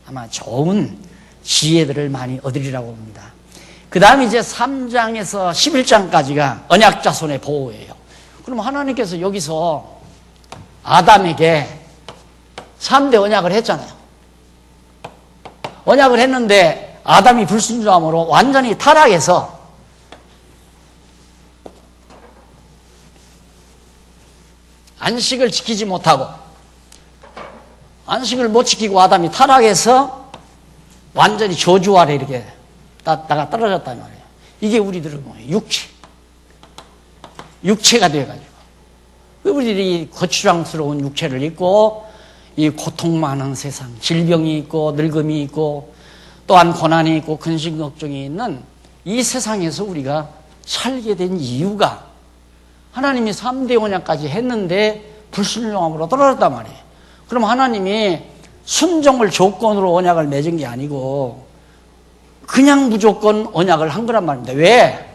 아마 좋은 지혜들을 많이 얻으리라고 봅니다. 그 다음에 이제 3장에서 11장까지가 언약자손의 보호예요. 그럼 하나님께서 여기서 아담에게 3대 언약을 했잖아요. 언약을 했는데 아담이 불순종함으로 완전히 타락해서 안식을 지키지 못하고 안식을 못 지키고 아담이 타락해서 완전히 저주 아래 이렇게 나가 떨어졌단 말이에요. 이게 우리들은 뭐예요? 육체가 돼가지고 우리들이 거추장스러운 육체를 입고 이 고통 많은 세상, 질병이 있고 늙음이 있고 또한 고난이 있고 근심 걱정이 있는 이 세상에서 우리가 살게 된 이유가 하나님이 3대 언약까지 했는데 불순종함으로 떨어졌단 말이에요. 그럼 하나님이 순종을 조건으로 언약을 맺은 게 아니고 그냥 무조건 언약을 한 거란 말입니다. 왜?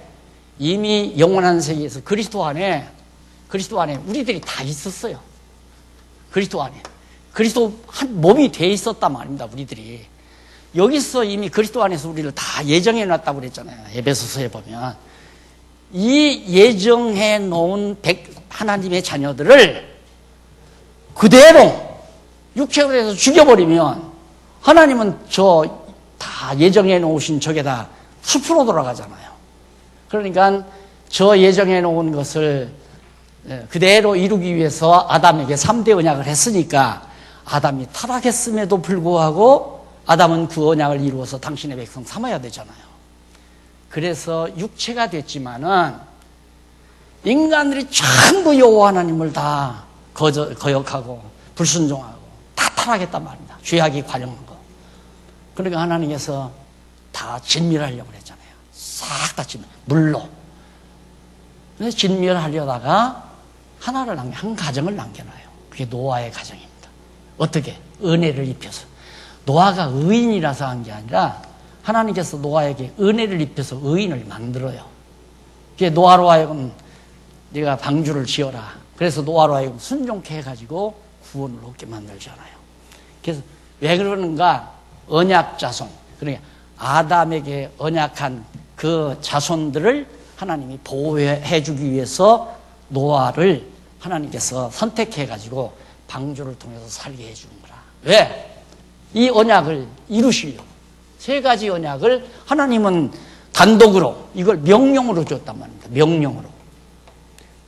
이미 영원한 세계에서 그리스도 안에 우리들이 다 있었어요. 그리스도 안에. 그리스도 한 몸이 돼 있었단 말입니다. 우리들이. 여기서 이미 그리스도 안에서 우리를 다 예정해 놨다고 그랬잖아요. 에베소서에 보면. 이 예정해 놓은 하나님의 자녀들을 그대로 육체로 해서 죽여버리면 하나님은 저 다 예정해 놓으신 저게다 숲으로 돌아가잖아요. 그러니까 저 예정해 놓은 것을 그대로 이루기 위해서 아담에게 3대 언약을 했으니까 아담이 타락했음에도 불구하고 아담은 그 언약을 이루어서 당신의 백성 삼아야 되잖아요. 그래서 육체가 됐지만은 인간들이 전부 여호와 하나님을 다 거역하고 불순종하고 다 타락했단 말입니다. 죄악이 관영한 거. 그러니까 하나님께서 다 진멸하려고 그랬잖아요. 싹 다 물로. 그래서 진멸하려다가 한 가정을 남겨놔요. 그게 노아의 가정입니다. 어떻게? 은혜를 입혀서. 노아가 의인이라서 한 게 아니라 하나님께서 노아에게 은혜를 입혀서 의인을 만들어요. 그게 노아로 하여금 네가 방주를 지어라. 그래서 노아로 하여금 순종케 해가지고 구원을 얻게 만들잖아요. 그래서 왜 그러는가? 언약 자손. 그러니까 아담에게 언약한 그 자손들을 하나님이 보호해 주기 위해서 노아를 하나님께서 선택해가지고 방주를 통해서 살게 해주는 거라. 왜? 이 언약을 이루시려고. 3가지 언약을 하나님은 단독으로 이걸 명령으로 줬단 말입니다.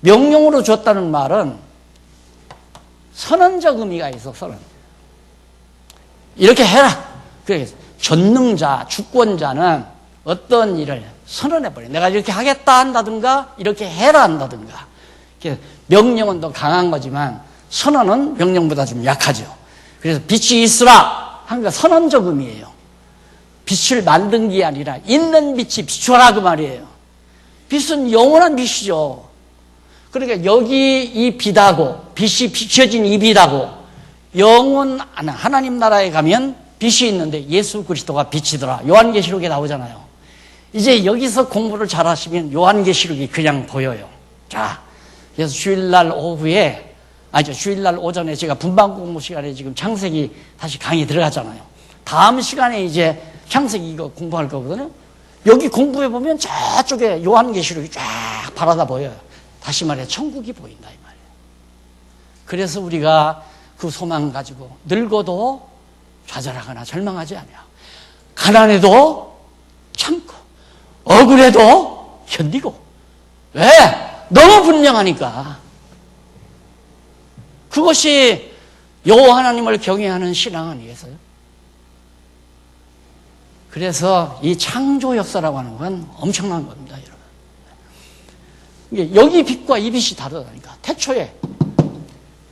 명령으로 줬다는 말은 선언적 의미가 있어. 선언. 이렇게 해라. 그래서 전능자, 주권자는 어떤 일을 선언해버려요. 내가 이렇게 하겠다 한다든가 이렇게 해라 한다든가. 명령은 더 강한 거지만 선언은 명령보다 좀 약하죠. 그래서 빛이 있으라 한 거 선언적 의미예요. 빛을 만든 게 아니라 있는 빛이 비춰라 그 말이에요. 빛은 영원한 빛이죠. 그러니까 여기 이 빛하고 빛이 비춰진 이 빛하고 하나님 나라에 가면 빛이 있는데 예수 그리스도가 빛이더라. 요한계시록에 나오잖아요. 이제 여기서 공부를 잘하시면 요한계시록이 그냥 보여요. 자, 그래서 주일날 오전에 제가 분반 공부 시간에 지금 창세기 다시 강의 들어갔잖아요. 다음 시간에 이제 창세기 이거 공부할 거거든요. 여기 공부해 보면 저쪽에 요한계시록이 쫙 바라다 보여요. 다시 말해 천국이 보인다 이 말이에요. 그래서 우리가 그 소망 가지고 늙어도 좌절하거나 절망하지 않아요. 가난해도 참고 억울해도 견디고. 왜? 너무 분명하니까. 그것이 여호와 하나님을 경외하는 신앙 아니겠어요? 그래서 이 창조 역사라고 하는 건 엄청난 겁니다, 여러분. 여기 빛과 이 빛이 다르다니까. 태초에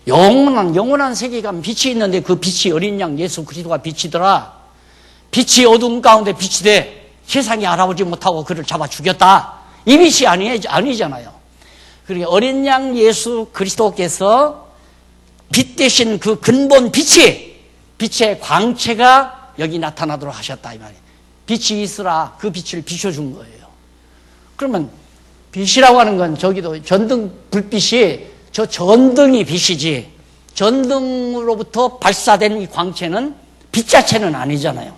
영원한 세계관 빛이 있는데 그 빛이 어린 양 예수 그리스도가 빛이더라. 빛이 어두운 가운데 빛이 돼 세상이 알아보지 못하고 그를 잡아 죽였다. 이 빛이 아니잖아요. 그러니까 어린 양 예수 그리스도께서 빛 대신 그 근본 빛의 광채가 여기 나타나도록 하셨다 이 말이에요. 빛이 있으라 그 빛을 비춰준 거예요. 그러면 빛이라고 하는 건 저기도 전등 불빛이 저 전등이 빛이지 전등으로부터 발사된 이 광채는 빛 자체는 아니잖아요.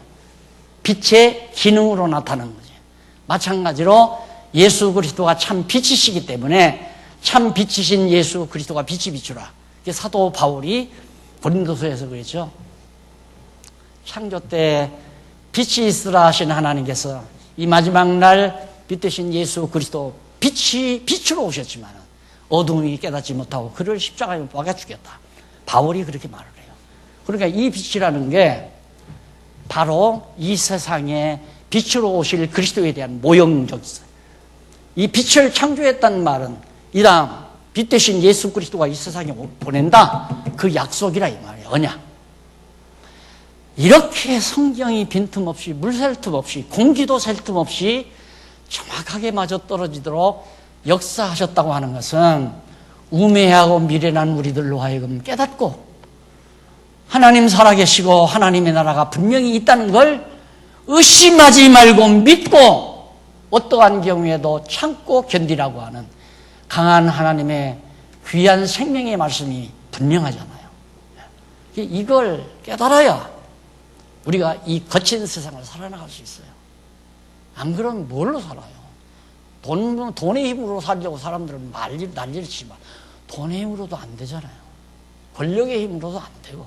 빛의 기능으로 나타나는 거죠. 마찬가지로 예수 그리스도가 참 빛이시기 때문에 참 빛이신 예수 그리스도가 빛이 비추라. 이게 사도 바울이 고린도서에서 그랬죠. 창조 때 빛이 있으라 하신 하나님께서 이 마지막 날 빛 대신 예수 그리스도 빛이 빛으로 오셨지만 어둠이 깨닫지 못하고 그를 십자가에 못 박아 죽였다. 바울이 그렇게 말을 해요. 그러니까 이 빛이라는 게 바로 이 세상에 빛으로 오실 그리스도에 대한 모형적이었어요. 이 빛을 창조했다는 말은 이 다음 빛 대신 예수 그리스도가 이 세상에 보낸다. 그 약속이라 이 말이에요. 언약. 이렇게 성경이 빈틈없이 물 샐 틈 없이 공기도 샐 틈 없이 정확하게 맞아떨어지도록 역사하셨다고 하는 것은 우매하고 미련한 우리들로 하여금 깨닫고 하나님 살아계시고 하나님의 나라가 분명히 있다는 걸 의심하지 말고 믿고 어떠한 경우에도 참고 견디라고 하는 강한 하나님의 귀한 생명의 말씀이 분명하잖아요. 이걸 깨달아야 우리가 이 거친 세상을 살아나갈 수 있어요. 안 그러면 뭘로 살아요? 돈의 힘으로 살려고 사람들은 난리를 치지만 돈의 힘으로도 안 되잖아요. 권력의 힘으로도 안 되고.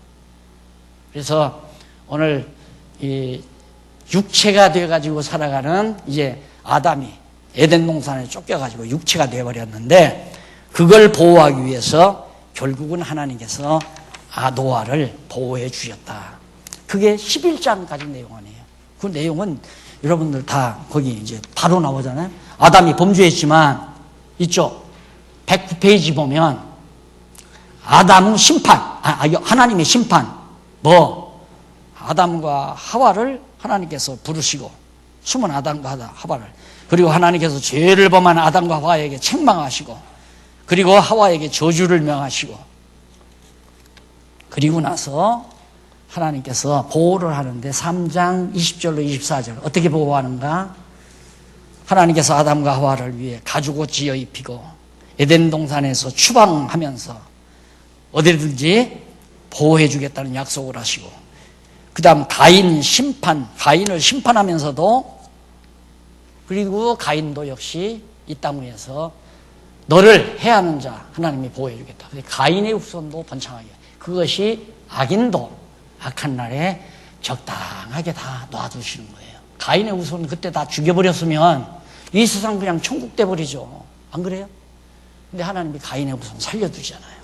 그래서 오늘 이 육체가 되어가지고 살아가는 이제 아담이 에덴 동산에 쫓겨가지고 육체가 되어버렸는데 그걸 보호하기 위해서 결국은 하나님께서 노아를 보호해 주셨다. 그게 11장까지 내용 아니에요. 그 내용은 여러분들 다 거기 이제 바로 나오잖아요. 아담이 범죄했지만 이쪽 109페이지 보면 아담의 심판, 하나님의 심판, 아담과 하와를 하나님께서 부르시고 숨은 아담과 하와를 그리고 하나님께서 죄를 범한 아담과 하와에게 책망하시고 그리고 하와에게 저주를 명하시고 그리고 나서 하나님께서 보호를 하는데 3장 20절로 24절 어떻게 보호하는가? 하나님께서 아담과 하와를 위해 가죽옷 지어 입히고 에덴 동산에서 추방하면서 어디든지 보호해 주겠다는 약속을 하시고 그 다음 가인을 심판하면서도 그리고 가인도 역시 이 땅 위에서 너를 해하는 자 하나님이 보호해 주겠다. 가인의 후손도 번창하게 그것이 악인도 악한 날에 적당하게 다 놔두시는 거예요. 가인의 후손 그때 다 죽여버렸으면 이 세상 그냥 천국 돼버리죠. 안 그래요? 근데 하나님이 가인의 후손 살려두잖아요.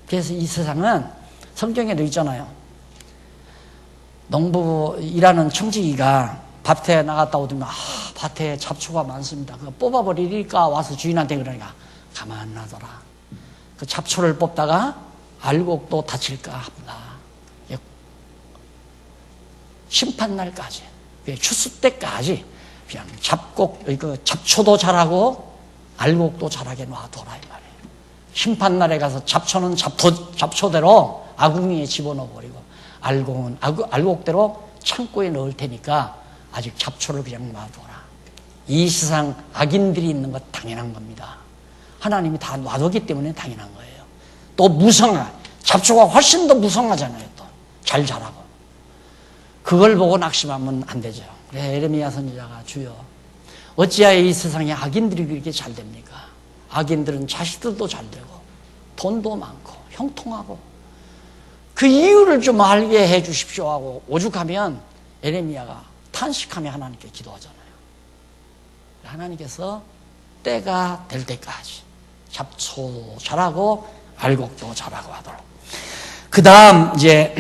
그래서 이 세상은 성경에도 있잖아요. 농부 일하는 청지기가 밭에 나갔다 오더니 밭에 잡초가 많습니다. 그거 뽑아버리니까 와서 주인한테 그러니까 가만 놔둬라. 그 잡초를 뽑다가 알곡도 다칠까 합니다. 심판날까지 추수 때까지 그냥 잡초도 자라고 알곡도 자라게 놔둬라 이 말이에요. 심판날에 가서 잡초는 잡초대로 아궁이에 집어넣어버리고 알곡은 알곡대로 창고에 넣을 테니까 아직 잡초를 그냥 놔둬라. 이 세상 악인들이 있는 것 당연한 겁니다. 하나님이 다 놔뒀기 때문에 당연한 거예요. 또 잡초가 훨씬 더 무성하잖아요. 또 잘 자라고. 그걸 보고 낙심하면 안 되죠. 그래서 예레미야 선지자가 주여 어찌하여 이 세상에 악인들이 그렇게 잘 됩니까? 악인들은 자식들도 잘 되고 돈도 많고 형통하고 그 이유를 좀 알게 해 주십시오 하고 오죽하면 예레미야가 탄식하며 하나님께 기도하잖아요. 하나님께서 때가 될 때까지 잡초도 자라고 알곡도 자라고 하도록. 그 다음 이제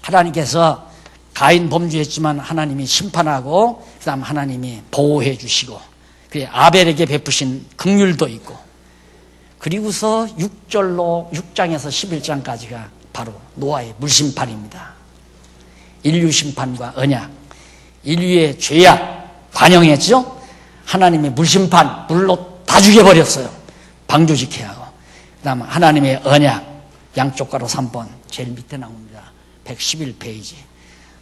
하나님께서 가인 범죄했지만 하나님이 심판하고 그 다음 하나님이 보호해 주시고 그래 아벨에게 베푸신 긍휼도 있고 그리고서 6장에서 11장까지가 바로 노아의 물심판입니다. 인류 심판과 언약, 인류의 죄악 관영했죠. 하나님의 물심판 물로 다 죽여버렸어요. 방조직해 하고 그 다음 하나님의 언약 양쪽 가로 3번 제일 밑에 나옵니다. 111페이지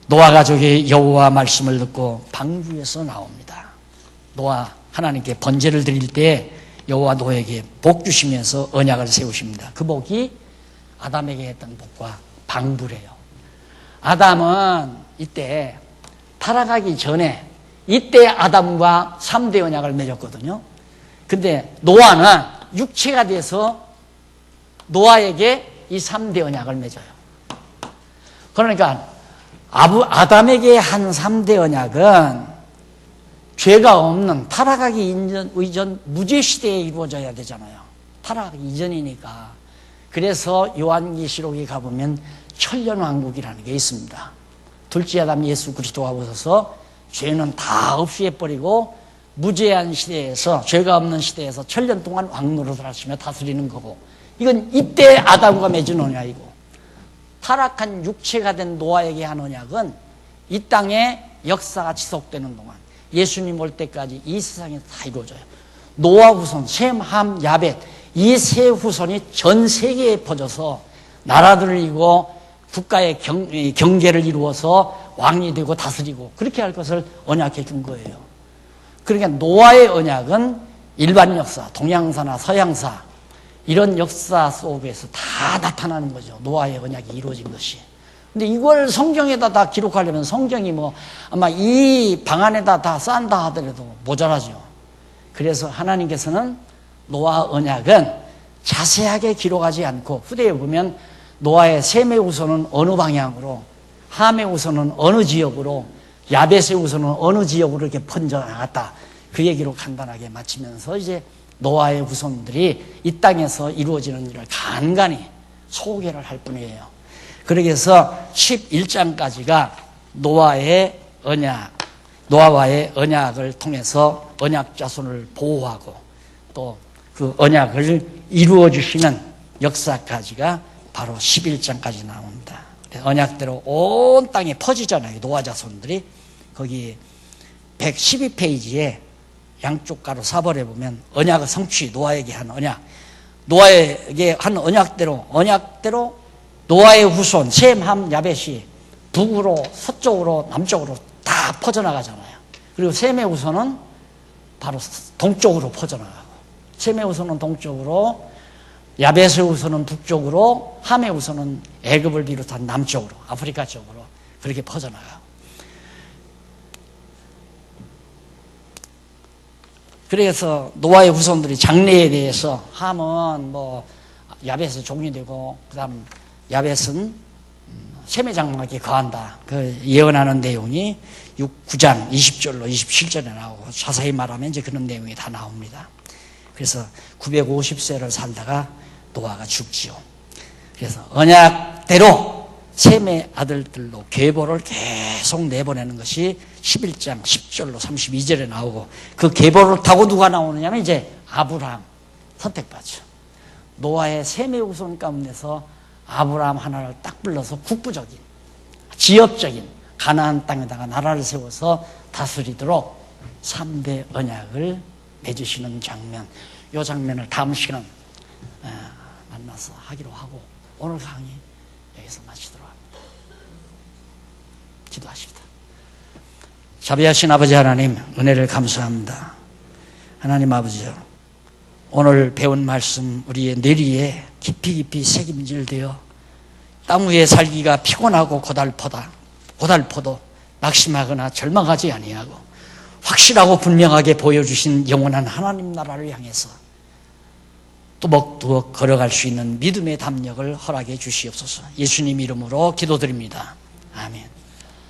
노아 가족이 여호와 말씀을 듣고 방주에서 나옵니다. 노아 하나님께 번제를 드릴 때 여호와 노에게 복 주시면서 언약을 세우십니다. 그 복이 아담에게 했던 복과 방부래요. 아담은 이때 타락하기 전에 이때 아담과 3대 언약을 맺었거든요. 근데 노아는 육체가 돼서 노아에게 이 3대 언약을 맺어요. 그러니까 아담에게 한 3대 언약은 죄가 없는 타락하기 이전 무죄 시대에 이루어져야 되잖아요. 타락하기 이전이니까. 그래서 요한계시록에 가보면 천년왕국이라는 게 있습니다. 둘째 아담 예수 그리스도가 오셔서 죄는 다 없애버리고 무죄한 시대에서, 죄가 없는 시대에서 천년 동안 왕노릇을 하시며 다스리는 거고, 이건 이때 아담과 맺은 언약이고, 타락한 육체가 된 노아에게 한 언약은 이 땅에 역사가 지속되는 동안 예수님 올 때까지 이 세상에 다 이루어져요. 노아 후손, 셈, 함, 야벳, 이 세 후손이 전 세계에 퍼져서 나라들을 이루고 국가의 경계를 이루어서 왕이 되고 다스리고 그렇게 할 것을 언약해 준 거예요. 그러니까 노아의 언약은 일반 역사, 동양사나 서양사 이런 역사 속에서 다 나타나는 거죠. 노아의 언약이 이루어진 것이. 근데 이걸 성경에다 다 기록하려면 성경이 아마 이 방 안에다 다 싼다 하더라도 모자라죠. 그래서 하나님께서는 노아 언약은 자세하게 기록하지 않고 후대에 보면 노아의 셈의 후손은 어느 방향으로, 함의 후손은 어느 지역으로, 야벳의 후손은 어느 지역으로 이렇게 번져나갔다. 그 얘기로 간단하게 마치면서 이제 노아의 후손들이 이 땅에서 이루어지는 일을 간간히 소개를 할 뿐이에요. 그래서 11장까지가 노아의 언약, 노아와의 언약을 통해서 언약 자손을 보호하고 또 그 언약을 이루어 주시는 역사까지가 바로 11장까지 나옵니다. 언약대로 온 땅에 퍼지잖아요. 노아 자손들이. 거기 112페이지에 양쪽 가로 사벌에 보면 언약의 성취, 노아에게 한 언약, 노아에게 한 언약대로 노아의 후손 셈, 함, 야벳이 북으로, 서쪽으로, 남쪽으로 다 퍼져나가잖아요. 그리고 셈의 후손은 바로 동쪽으로 퍼져나가고, 셈의 후손은 동쪽으로, 야벳의 후손은 북쪽으로, 함의 후손은 애굽을 비롯한 남쪽으로, 아프리카 쪽으로 그렇게 퍼져나가고. 그래서 노아의 후손들이 장래에 대해서 함은 야벳의 종이 되고, 그 다음 야벳은 셈의 장막에 거한다. 그 예언하는 내용이 9장 20절로 27절에 나오고, 자세히 말하면 이제 그런 내용이 다 나옵니다. 그래서 950세를 살다가 노아가 죽지요. 그래서 언약대로 셈의 아들들로 계보를 계속 내보내는 것이 11장 10절로 32절에 나오고, 그 계보를 타고 누가 나오느냐면 이제 아브라함 선택받죠. 노아의 셈의 후손 가운데서 아브라함 하나를 딱 불러서 국부적인, 지역적인 가나안 땅에다가 나라를 세워서 다스리도록 3대 언약을 맺으시는 장면, 이 장면을 다음 시간 만나서 하기로 하고 오늘 강의 여기서 마치도록 합니다. 기도하십니다. 자비하신 아버지 하나님, 은혜를 감사합니다. 하나님 아버지요, 오늘 배운 말씀 우리의 뇌리에 깊이 새김질되어 땅 위에 살기가 피곤하고 고달퍼도 낙심하거나 절망하지 아니하고 확실하고 분명하게 보여주신 영원한 하나님 나라를 향해서 뚜벅뚜벅 걸어갈 수 있는 믿음의 담력을 허락해 주시옵소서. 예수님 이름으로 기도드립니다. 아멘.